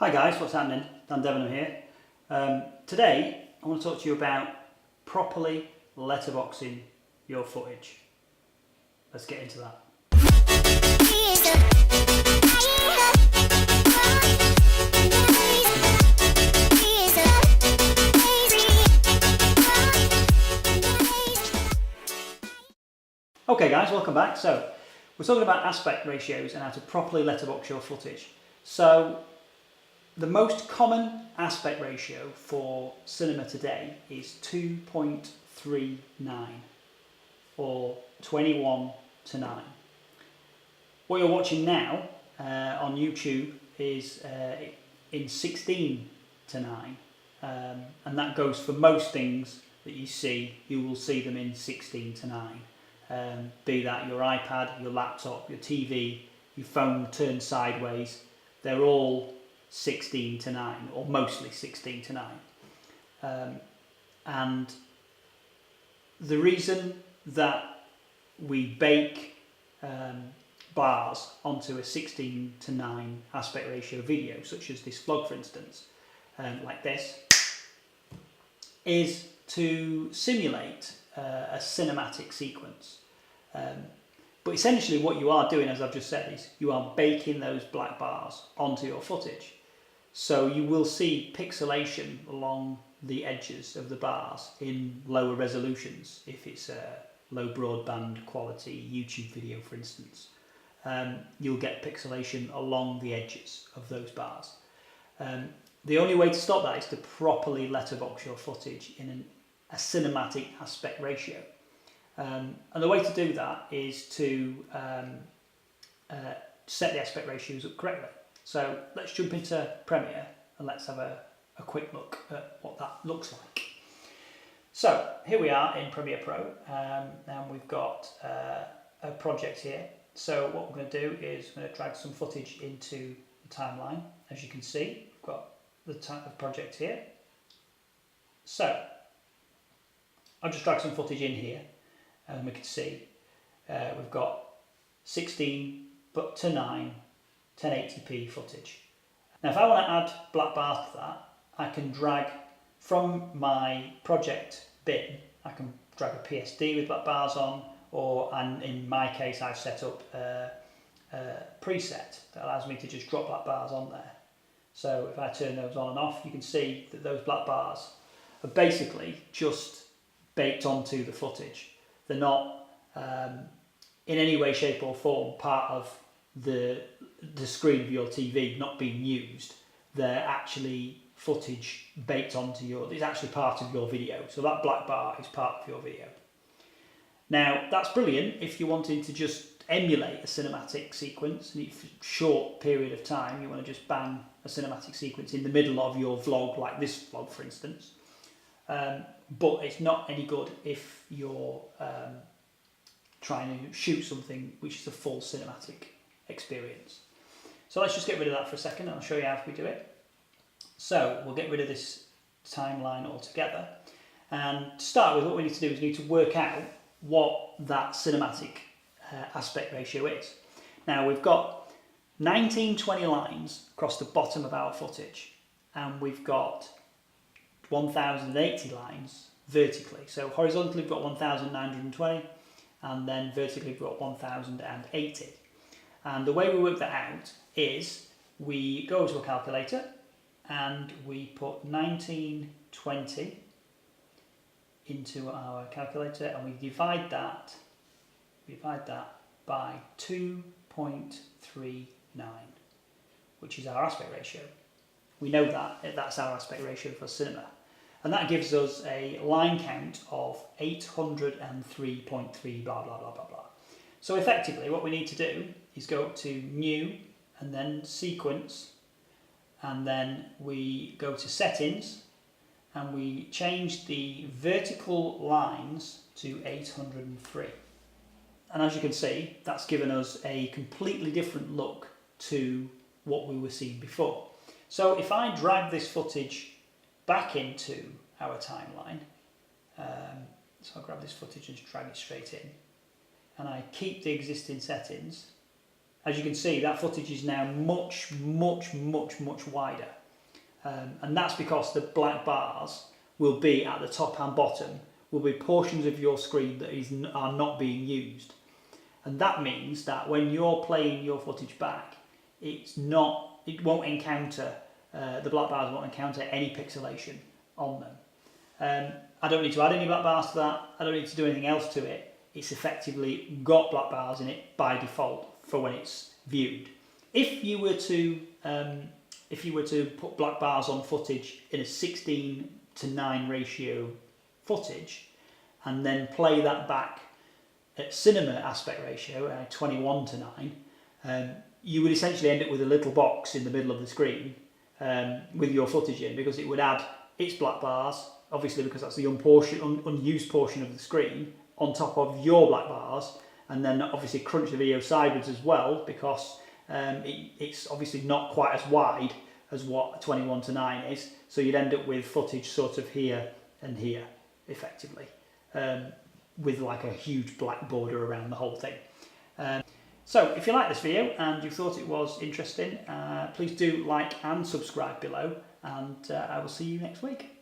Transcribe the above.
Hi guys, what's happening? Dan Debenham here. Today I want to talk to you about properly letterboxing your footage. Let's get into that. Okay guys, welcome back. So we're talking about aspect ratios and how to properly letterbox your footage. So the most common aspect ratio for cinema today is 2.39 or 21:9. What you're watching now on YouTube is in 16:9, and that goes for most things that you see. You will see them in 16:9. Be that your iPad, your laptop, your TV, your phone turned sideways, they're all 16:9 or mostly 16:9. And the reason that we bake bars onto a 16:9 aspect ratio video, such as this vlog for instance, like this, is to simulate a cinematic sequence. But essentially what you are doing, as I've just said, is you are baking those black bars onto your footage. So you will see pixelation along the edges of the bars in lower resolutions if it's a low broadband quality YouTube video for instance. You'll get pixelation along the edges of those bars. The only way to stop that is to properly letterbox your footage in a cinematic aspect ratio. And the way to do that is to set the aspect ratios up correctly. So let's jump into Premiere and let's have a quick look at what that looks like. So here we are in Premiere Pro, and we've got a project here. So what we're going to do is we're going to drag some footage into the timeline. As you can see, we've got the type of project here. So I'll just drag some footage in here, and we can see we've got 16:9 1080p footage. Now if I want to add black bars to that, I can drag from my project bin, I can drag a PSD with black bars on, and in my case I've set up a preset that allows me to just drop black bars on there. So if I turn those on and off, you can see that those black bars are basically just baked onto the footage. They're not in any way, shape or form part of the screen of your TV not being used. They're actually footage baked onto it's actually part of your video. So that black bar is part of your video. Now that's brilliant if you're wanting to just emulate a cinematic sequence in a short period of time. You want to just bang a cinematic sequence in the middle of your vlog, like this vlog for instance. But it's not any good if you're trying to shoot something which is a full cinematic experience. So let's just get rid of that for a second and I'll show you how we do it. So we'll get rid of this timeline altogether, and to start with what we need to do is we need to work out what that cinematic aspect ratio is. Now we've got 1920 lines across the bottom of our footage, and we've got 1080 lines vertically. So horizontally we've got 1920, and then vertically we've got 1080. And the way we work that out is we go to a calculator and we put 1920 into our calculator, and we divide that by 2.39, which is our aspect ratio. We know that's our aspect ratio for cinema. And that gives us a line count of 803.3 blah blah blah blah blah. So effectively what we need to do is go up to New and then Sequence, and then we go to Settings and we change the vertical lines to 803. And as you can see, that's given us a completely different look to what we were seeing before. So if I drag this footage back into our timeline, so I'll grab this footage and just drag it straight in, and I keep the existing settings, as you can see, that footage is now much wider. And that's because the black bars will be at the top and bottom, will be portions of your screen that are not being used. And that means that when you're playing your footage back, it won't encounter, the black bars won't encounter any pixelation on them. I don't need to add any black bars to that, I don't need to do anything else to it. It's effectively got black bars in it by default for when it's viewed. If you were to put black bars on footage in a 16:9 ratio footage, and then play that back at cinema aspect ratio, 21:9, you would essentially end up with a little box in the middle of the screen with your footage in, because it would add its black bars, obviously because that's the unused portion of the screen, on top of your black bars, and then obviously crunch the video sideways as well, because it's obviously not quite as wide as what 21:9 is, so you'd end up with footage sort of here and here, effectively, with like a huge black border around the whole thing. So if you like this video and you thought it was interesting, please do like and subscribe below, and I will see you next week.